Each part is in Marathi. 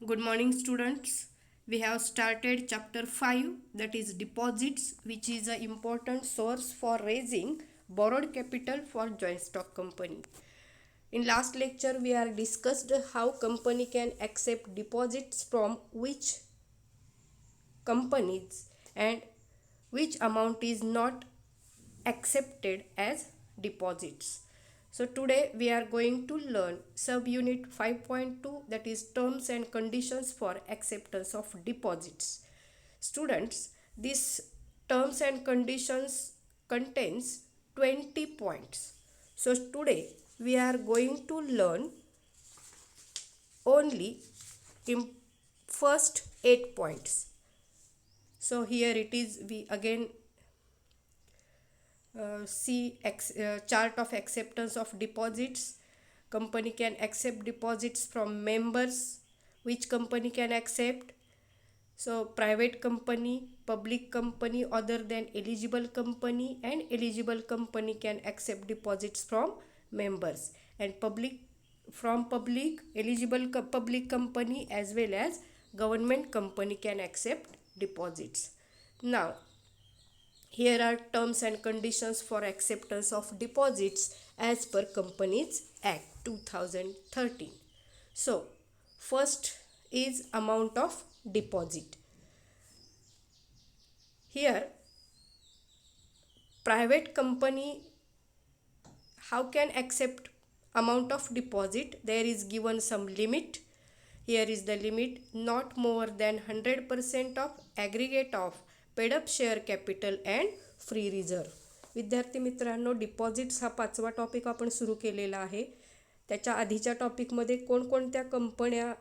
Good morning, students. We have started chapter 5, that is deposits, which is an important source for raising borrowed capital for joint stock company. In last lecture, we have discussed how company can accept deposits from which companies and which amount is not accepted as deposits. So today we are going to learn subunit 5.2, that is terms and conditions for acceptance of deposits. Students, this terms and conditions contains 20 points. So today we are going to learn only in first 8 points. So here it is, we again see chart of acceptance of deposits. Company can accept deposits from members. Which company can accept? So private company, public company other than eligible company, and eligible company can accept deposits from members, and public eligible public company as well as government company can accept deposits. Now here are terms and conditions for acceptance of deposits as per Companies Act 2013. So, first is amount of deposit. Here, private company how can accept amount of deposit? There is given some limit. Here is the limit, not more than 100% of aggregate of paid up share capital and free reserve. विद्यार्थी मित्रांनो, डिपॉझिट्स हा 5वा टॉपिक आपण सुरू केलेला आहे. त्याच्या आधीच्या टॉपिकमध्ये कोणकोणत्या कंपन्या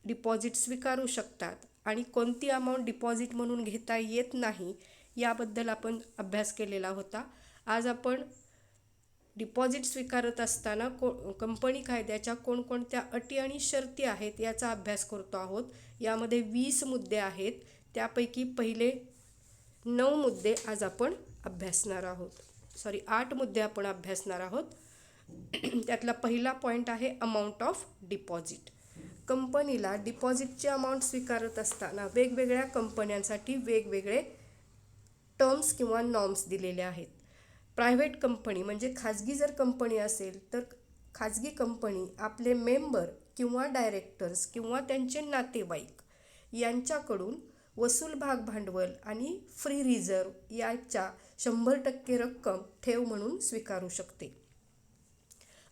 डिपॉझिट स्वीकारू शकतात आणि कोणती अमाऊंट डिपॉझिट म्हणून घेता येत नाही याबद्दल आपण अभ्यास केलेला होता. आज आपण डिपॉझिट स्वीकारत असताना कंपनी कायद्याच्या कोणकोणत्या अटी आणि शर्ती आहेत याचा अभ्यास करतो आहोत. यामध्ये 20 मुद्दे आहेत. त्यापैकी पहिले 9 मुद्दे आज आपण अभ्यासणार आहोत. 8 मुद्दे आपण अभ्यासणार आहोत. त्यातला पहिला पॉईंट आहे अमाऊंट ऑफ डिपॉझिट. कंपनीला डिपॉझिटची अमाऊंट स्वीकारत असताना वेगवेगळ्या कंपन्यांसाठी वेगवेगळे टर्म्स किंवा नॉर्म्स दिलेले आहेत. प्रायव्हेट कंपनी म्हणजे खाजगी जर कंपनी असेल तर खाजगी कंपनी आपले मेंबर किंवा डायरेक्टर्स किंवा त्यांचे नातेवाईक यांच्याकडून वसूल भाग भांडवल आणि फ्री रिझर्व याच्या 100% रक्कम ठेव म्हणून स्वीकारू शकते.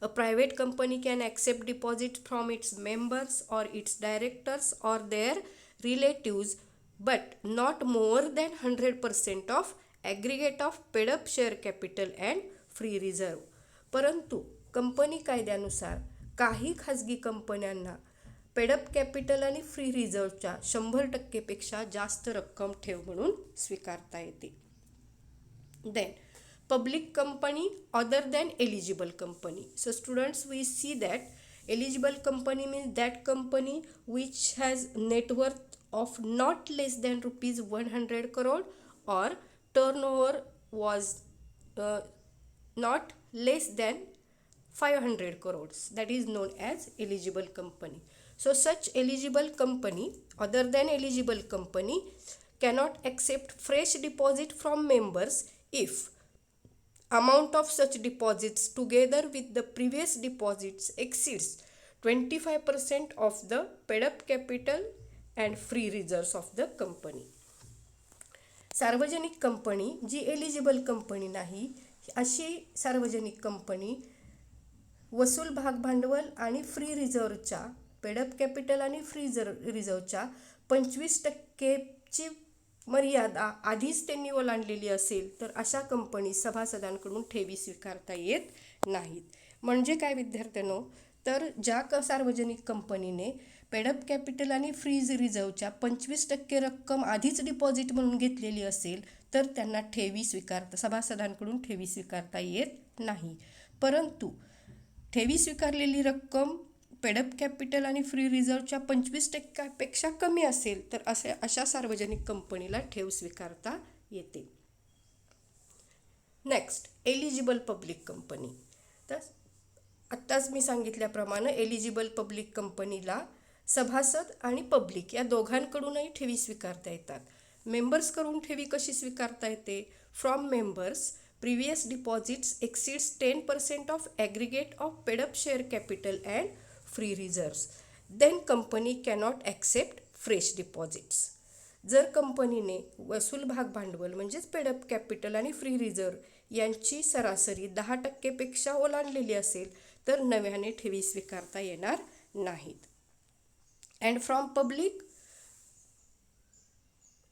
A private company can accept deposits from its members or its directors or their relatives, but not more than 100% of aggregate of paid up share capital and free reserve. परंतु कंपनी कायद्यानुसार काही खाजगी कंपन्यांना पेडअप कॅपिटल आणि फ्री रिझर्वच्या 100% पेक्षा जास्त रक्कम ठेव म्हणून स्वीकारता येते. Then public company other than eligible company. So students, we see that eligible company means that company which has net worth of not less than rupees 100 crore or turnover was not less than 500 crores. That is known as eligible company. So such eligible company other than eligible company cannot accept fresh deposit from members if amount of such deposits together with the previous deposits exceeds 25% of the paid up capital and free reserves of the company. सार्वजनिक कंपनी जी एलिजिबल कंपनी नाही अशी सार्वजनिक कंपनी वसूल भाग भांडवल आणि फ्री रिझर्वच्या पेड अप कॅपिटल आणि फ्री रिझर्वच्या 25%ची मर्यादा आधीच त्यांनी ओलांडलेली असेल तर अशा कंपनी सभासदांकडून ठेवी स्वीकारता येत नाहीत. म्हणजे काय विद्यार्थ्यांनो, तर ज्या सार्वजनिक कंपनीने पेडअप कॅपिटल आणि फ्रीज रिझर्वच्या 25% रक्कम आधीच डिपॉझिट म्हणून घेतलेली असेल तर त्यांना ठेवी सभासदांकडून ठेवी स्वीकारता येत नाही. परंतु ठेवी स्वीकारलेली रक्कम पेडअप कॅपिटल आणि फ्री रिझर्वच्या 25%पेक्षा कमी असेल तर अशा सार्वजनिक कंपनीला ठेव स्वीकारता येते. Next, eligible public company. तर आत्ताच मी सांगितल्याप्रमाणे एलिजिबल पब्लिक कंपनीला सभासद आणि पब्लिक या दोघांकडूनही ठेवी स्वीकारता येतात. मेंबर्सकडून ठेवी कशी स्वीकारता येते? From members previous deposits exceeds 10% of aggregate of paid up share capital and free reserves, then company cannot accept fresh deposits. जर कंपनीने वसूल भाग भांडवल म्हणजेच पेडअप कॅपिटल आणि फ्री रिझर्व्ह यांची सरासरी 10%पेक्षा ओलांडलेली असेल तर नव्याने ठेवी स्वीकारता येणार नाहीत. And from public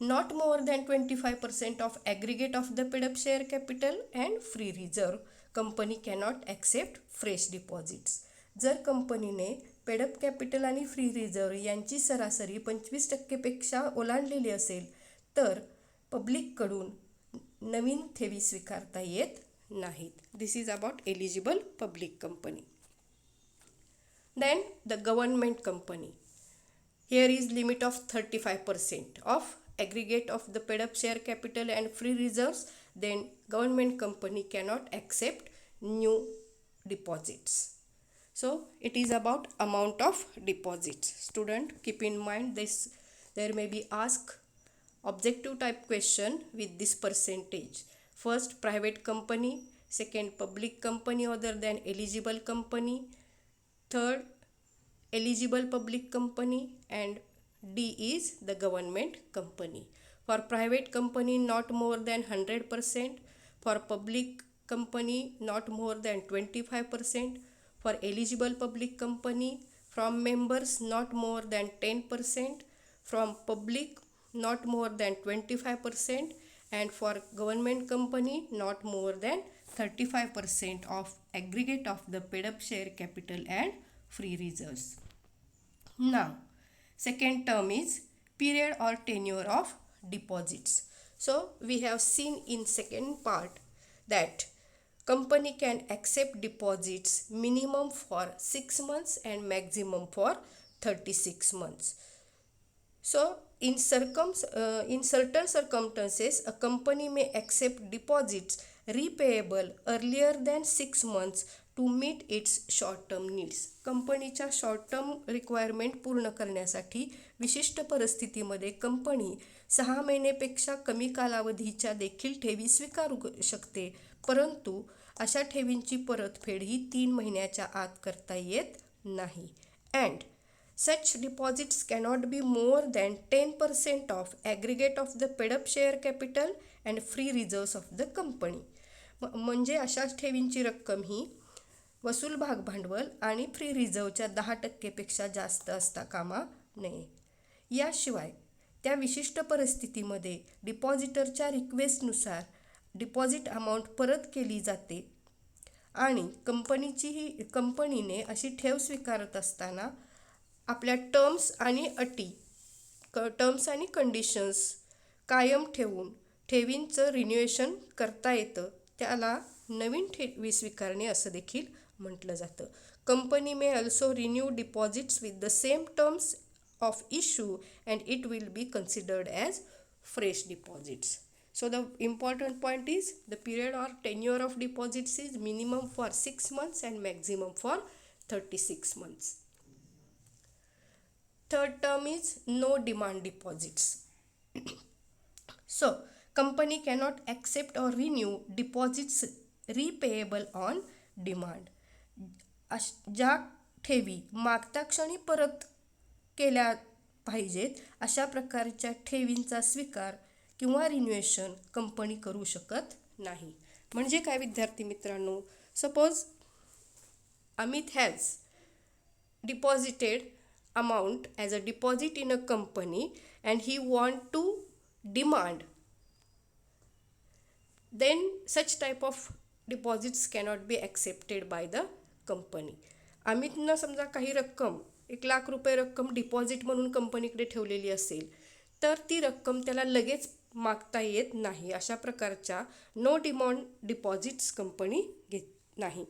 not more than 25% of aggregate of the paid up share capital and free reserve, company cannot accept fresh deposits. जर कंपनीने पेडअप कॅपिटल आणि फ्री रिझर्व्ह यांची सरासरी 25%पेक्षा ओलांडलेली असेल तर पब्लिककडून नवीन ठेवी स्वीकारता येत नाहीत. This is about eligible public company. Then the government company. Here is limit of 35% of aggregate of the paid up share capital and free reserves, then government company cannot accept new deposits. So it is about amount of deposits. Student, keep in mind this, there may be ask objective type question with this percentage. First private company, second public company other than eligible company, third eligible public company, and D is the government company. For private company not more than 100%, for public company not more than 25%, for eligible public company from members not more than 10%, from public not more than 25%, and for government company not more than 35% of aggregate of the paid up share capital and free reserves. Now second term is period or tenure of deposits. So we have seen in second part that company can accept deposits minimum for 6 months and maximum for 36 months. So in certain circumstances a company may accept deposits repayable earlier than 6 months to meet its short term needs. कंपनीच्या शॉर्ट टर्म रिक्वायरमेंट पूर्ण करण्यासाठी विशिष्ट परिस्थितीमध्ये कंपनी 6 महिनेपेक्षा कमी कालावधीच्या देखील ठेवी स्वीकारू शकते, परंतु अशा ठेवींची परतफेड ही 3 महिन्याच्या आत करता येत नाही. And such deposits cannot be more than 10% of aggregate of the paid up share capital and free reserves of the company. म्हणजे अशा ठेवींची रक्कम ही वसूल भाग भांडवल आणि फ्री रिझर्वच्या 10%पेक्षा जास्त असता कामा नये. याशिवाय त्या विशिष्ट परिस्थितीमध्ये डिपॉझिटरच्या रिक्वेस्टनुसार डिपॉझिट अमाऊंट परत केली जाते आणि कंपनीने अशी ठेव स्वीकारत असताना आपल्या टर्म्स आणि कंडिशन्स कायम ठेवून ठेवींचं रिन्युएशन करता येतं. त्याला नवीन ठेवी स्वीकारणे असं देखील म्हटलं जातं. Company may also renew deposits with the same terms of issue and it will be considered as fresh deposits. So the important point is the period or tenure of deposits is minimum for 6 months and maximum for 36 months. Third term is no demand deposits. So company cannot accept or renew deposits repayable on demand. ज्या ठेवी मागता क्षणी परत केल्या पाहिजेत अशा प्रकारच्या ठेवींचा स्वीकार किंवा रिन्युएशन कंपनी करू शकत नाही. म्हणजे काय विद्यार्थी मित्रांनो, suppose Amit has deposited amount as a deposit in a company and he want to demand, then such type of deposits cannot be accepted by the company. अमितनं समजा काही रक्कम 1,00,000 रुपये रक्कम डिपॉझिट म्हणून कंपनीकडे ठेवलेली असेल तर ती रक्कम त्याला लगेच मागता येत नाही. अशा प्रकारच्या नो डिमांड डिपॉझिट्स कंपनी घेत नाही.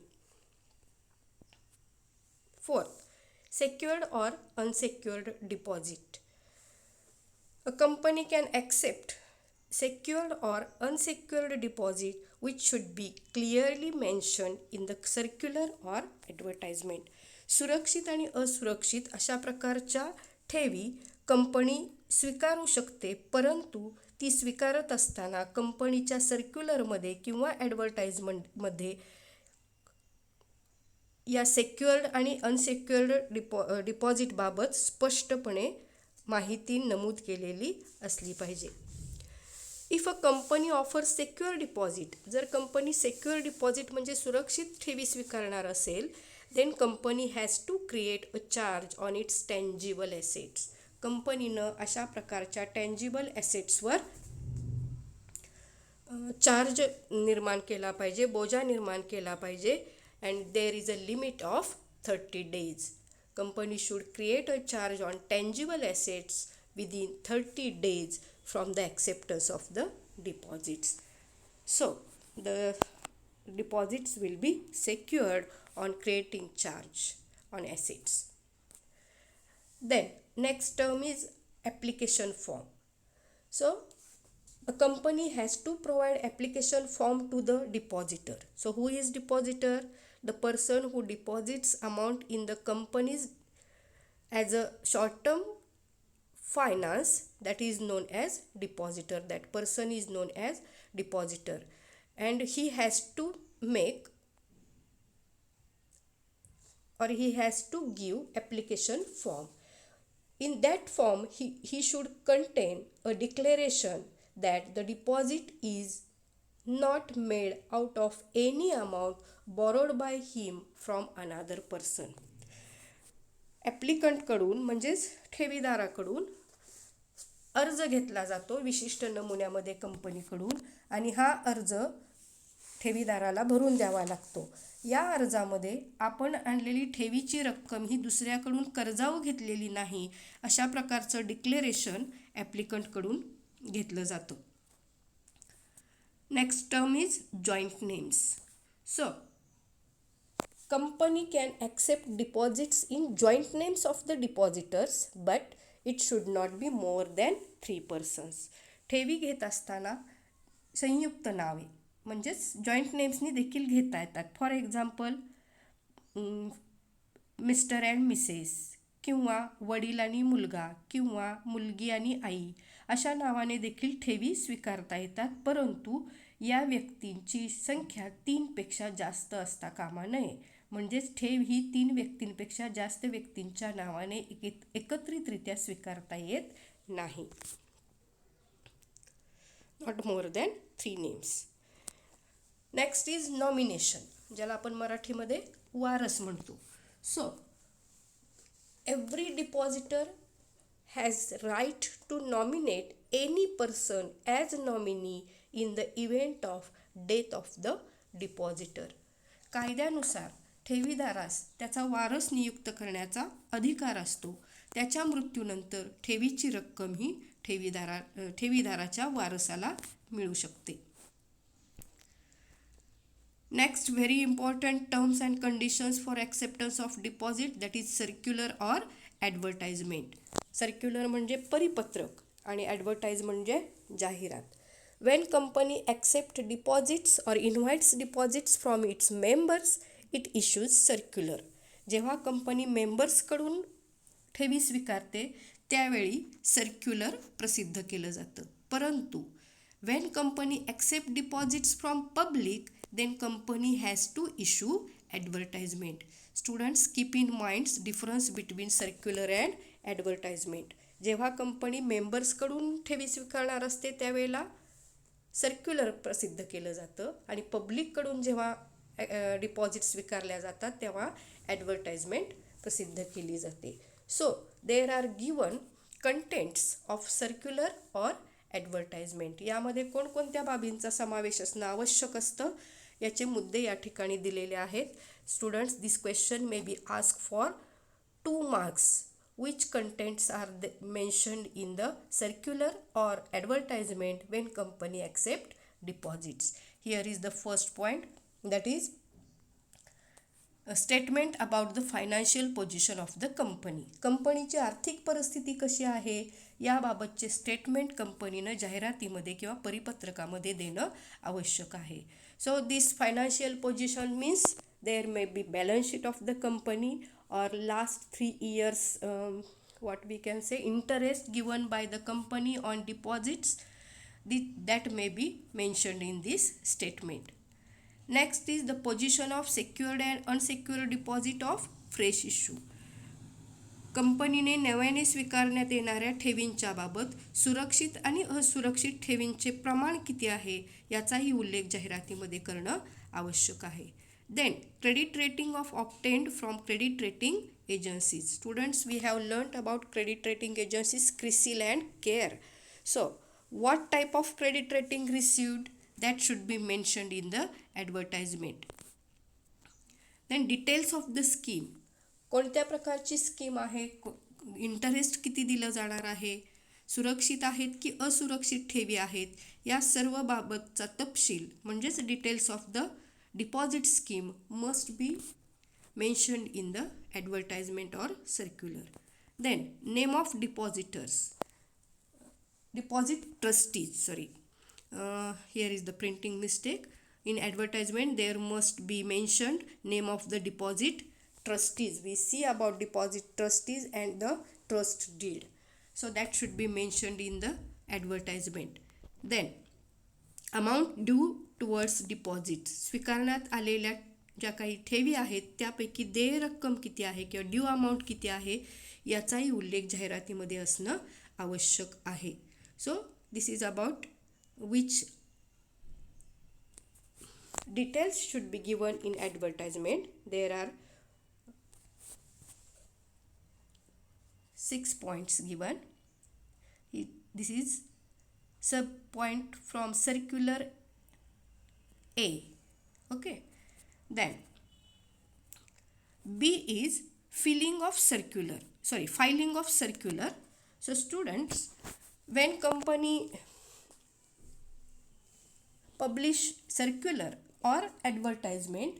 Fourth, secured or unsecured deposit. A company can accept secured or unsecured deposit which should be clearly mentioned in the circular or advertisement. सुरक्षित आणि असुरक्षित अशा प्रकारच्या ठेवी कंपनी स्वीकारू शकते, परंतु ती स्वीकारत असताना कंपनीच्या सर्क्युलरमध्ये किंवा ॲडव्हर्टाइजमेंटमध्ये या सेक्युअर्ड आणि अनसेक्युअर्ड डिपॉझिटबाबत स्पष्टपणे माहिती नमूद केलेली असली पाहिजे. If a company offer secure deposit, जर कंपनी सेक्युअर डिपॉझिट म्हणजे सुरक्षित ठेवी स्वीकारणार असेल, then company has to create a charge on its tangible assets. कंपनीनं अशा प्रकारच्या टेंजिबल ॲसेट्सवर चार्ज निर्माण केला पाहिजे, बोजा निर्माण केला पाहिजे. And there is a limit of 30 days. Company should create a charge on tangible assets within 30 days from the acceptance of the deposits. So the deposits will be secured on creating charge on assets. Then next term is application form. So a company has to provide application form to the depositor. So who is depositor? The person who deposits amount in the company's as a short term finance, that is known as depositor. That person is known as depositor, and he has to make or he has to give application form. In that form he should contain a declaration that the deposit is not made out of any amount borrowed by him from another person. ॲप्लिकंटकडून म्हणजेच ठेवीदाराकडून अर्ज घेतला जातो विशिष्ट नमुन्यामध्ये कंपनीकडून, आणि हा अर्ज ठेवीदाराला भरून द्यावा लागतो. या अर्जामध्ये आपण आणलेली ठेवीची रक्कम ही दुसऱ्याकडून कर्जाऊ घेतलेली नाही अशा प्रकारचं डिक्लेरेशन ॲप्लिकंटकडून घेतलं जातं. Next term is joint names. So company can accept deposits in joint names of the depositors, but it should not be more than 3 persons. ठेवी घेत असताना संयुक्त नावे म्हणजेच जॉईंट नेम्सनी देखील घेता येतात. For example mister and Mrs, किंवा वडील आणि मुलगा, किंवा मुलगी आणि आई अशा नावाने देखील ठेवी स्वीकारता येतात, परंतु या व्यक्तींची संख्या 3 पेक्षा जास्त असता कामा नये. म्हणजेच ठेव ही 3 व्यक्तींपेक्षा जास्त व्यक्तींच्या नावाने एकत्रितरित्या स्वीकारता येत नाही. Not more than 3 names. Next is nomination, ज्याला आपण मराठीमध्ये वारस म्हणतो. So every depositor has right to nominate any person as nominee in the event of death of the depositor. कायद्यानुसार ठेवीदारास त्याचा वारस नियुक्त करण्याचा अधिकार असतो. त्याच्या मृत्यूनंतर ठेवीची रक्कम ही ठेवीदाराच्या वारसाला मिळू शकते. Next, very important terms and conditions for acceptance of deposit, that is circular or advertisement. Circular म्हणजे परिपत्रक आणि ॲडव्हर्टाइज म्हणजे जाहिरात. When company accept deposits or invites deposits from its members it issues circular. जेव्हा कंपनी मेंबर्सकडून ठेवी स्वीकारते त्यावेळी सर्क्युलर प्रसिद्ध केलं जातं. परंतु when company accept deposits from public then company has to issue advertisement. Students keep in minds difference between circular and advertisement. जेव्हा कंपनी मेंबर्सकडून ठेवी स्वीकारणार असते त्यावेळेला सर्क्युलर प्रसिद्ध केलं जातं, आणि पब्लिककडून जेव्हा डिपॉझिट स्वीकारल्या जातात तेव्हा ॲडव्हर्टाइजमेंट प्रसिद्ध केली जाते. So there are given contents of circular or advertisement. यामध्ये कोणकोणत्या बाबींचा समावेश असणं आवश्यक असतं याचे मुद्दे या ठिकाणी दिलेले आहेत. Students, this question may be ask for 2 marks. Which contents are mentioned in the circular or advertisement when company accept deposits? Here is the first point, that is a statement about the financial position of the company. कंपनीची आर्थिक परिस्थिती कशी आहे याबाबतचे स्टेटमेंट कंपनीनं जाहिरातीमध्ये किंवा परिपत्रकामध्ये देणं आवश्यक आहे. So this financial position means there may be balance sheet of the company or last 3 years what we can say interest given by the company on deposits, that may be mentioned in this statement. Next is the position of secured and unsecured deposit of fresh issue. कंपनीने नव्याने स्वीकारण्यात येणाऱ्या ठेवींच्या बाबत सुरक्षित आणि असुरक्षित ठेवींचे प्रमाण किती आहे याचाही उल्लेख जाहिरातीमध्ये करणं आवश्यक आहे. Then credit rating of obtained from credit rating agencies. Students, we have learned about credit rating agencies CRISIL and CARE. So what type of credit rating received, that should be mentioned in the advertisement. Then details of the scheme. कोणत्या प्रकारची स्कीम आहे, इंटरेस्ट किती दिलं जाणार आहे, सुरक्षित आहेत की असुरक्षित ठेवी आहेत, या सर्व बाबतचा तपशील म्हणजेच details of the deposit scheme must be mentioned in the advertisement or circular. Then name of depositors, deposit trustees, sorry, here is the printing mistake. In advertisement there must be mentioned name of the deposit trustees. We see about deposit trustees and the trust deed, so that should be mentioned in the advertisement. Then amount due towards deposit, स्वीकारण्यात आलेल्या ज्या काही ठेवी आहेत त्यापैकी देय रक्कम किती आहे किंवा ड्यू अमाऊंट किती आहे याचाही उल्लेख जाहिरातीमध्ये असणं आवश्यक आहे. So this is about which details should be given in advertisement. There are 6 points given. This is sub point from circular A. Okay. Then B is filing of circular. So students, when company publish circular or advertisement,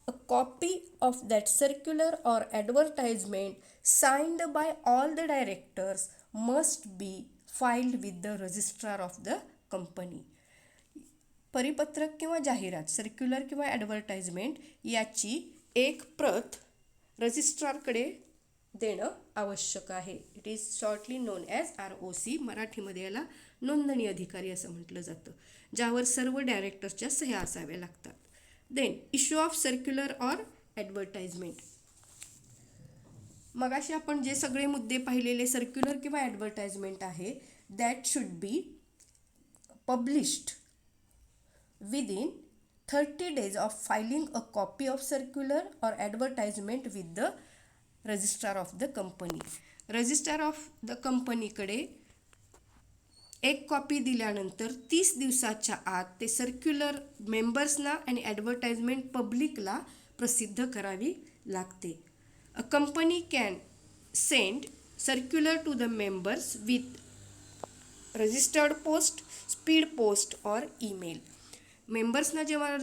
a copy of that circular or advertisement signed by all the directors must be filed with the registrar of the company. परिपत्रक किंवा जाहिरात, सर्क्युलर किंवा ॲडव्हर्टाइजमेंट याची एक प्रत रजिस्ट्रारकडे देणं आवश्यक आहे. It is shortly non as ROC. मराठीमध्ये याला नोंदणी अधिकारी असं म्हटलं जातं, ज्यावर सर्व डायरेक्टरच्या सह्या असाव्या लागतात. Then issue of circular or advertisement. मगाशी आपण जे सगळे मुद्दे पाहिलेले सर्क्युलर किंवा ॲडव्हर्टाइजमेंट आहे, that should be published within 30 days of filing a copy of circular or advertisement with the registrar of the company. Registrar of the कंपनीकडे एक कॉपी दिल्यानंतर 30 दिवसाच्या आत ते सर्क्युलर मेंबर्सना आणि ॲडव्हर्टाइजमेंट पब्लिकला प्रसिद्ध करावी लागते. A company can send circular to the members with registered post, speed post or email. मेंबर्सना जेव्हा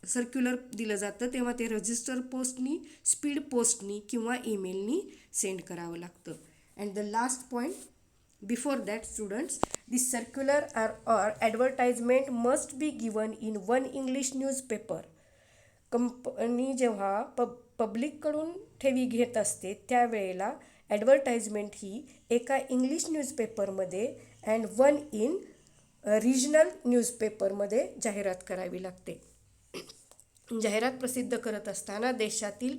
सर्क्युलर दिलं जातं तेव्हा ते रजिस्टर पोस्टनी, स्पीड पोस्टनी किंवा ईमेलनी सेंड करावं लागतं. And the last point before that students, this circular or advertisement must be given in 1 English newspaper. Company जेव्हा पब्लिककडून ठेवी घेत असते त्यावेळेला ॲडव्हर्टाइजमेंट ही एका इंग्लिश न्यूजपेपरमध्ये अँड 1 इन रिजनल न्यूजपेपरमध्ये जाहिरात करावी लागते. जाहिरात प्रसिद्ध करत असताना देशातील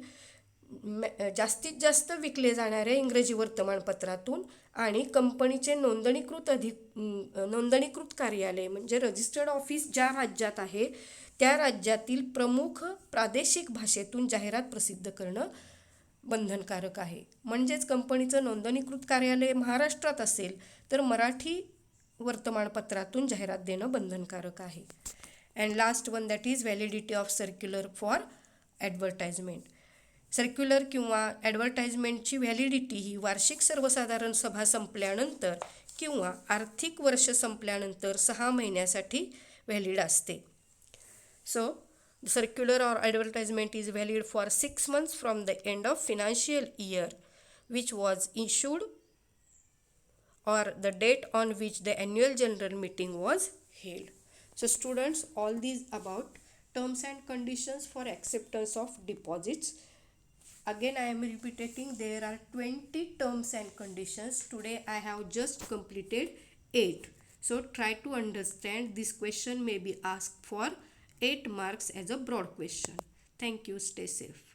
जास्तीत जास्त विकले जाणाऱ्या इंग्रजी वर्तमानपत्रातून आणि कंपनीचे नोंदणीकृत कार्यालय म्हणजे रजिस्टर्ड ऑफिस ज्या राज्यात आहे त्या राज्यातील प्रमुख प्रादेशिक भाषेतून जाहिरात प्रसिद्ध करणं बंधनकारक आहे. म्हणजेच कंपनीचं नोंदणीकृत कार्यालय महाराष्ट्रात असेल तर मराठी वर्तमानपत्रातून जाहिरात देणं बंधनकारक आहे. And last one that is validity of circular for advertisement. Circular किंवा ॲडव्हर्टाइजमेंटची व्हॅलिडिटी ही वार्षिक सर्वसाधारण सभा संपल्यानंतर किंवा आर्थिक वर्ष संपल्यानंतर 6 महिन्यासाठी व्हॅलिड असते. So circular or advertisement is valid for 6 months from the end of financial year which was issued or the date on which the annual general meeting was held. So students, all these about terms and conditions for acceptance of deposits. Again I am repeating, there are 20 terms and conditions. Today I have just completed 8. So try to understand, this question may be asked for 8 marks as a broad question. Thank you. Stay safe.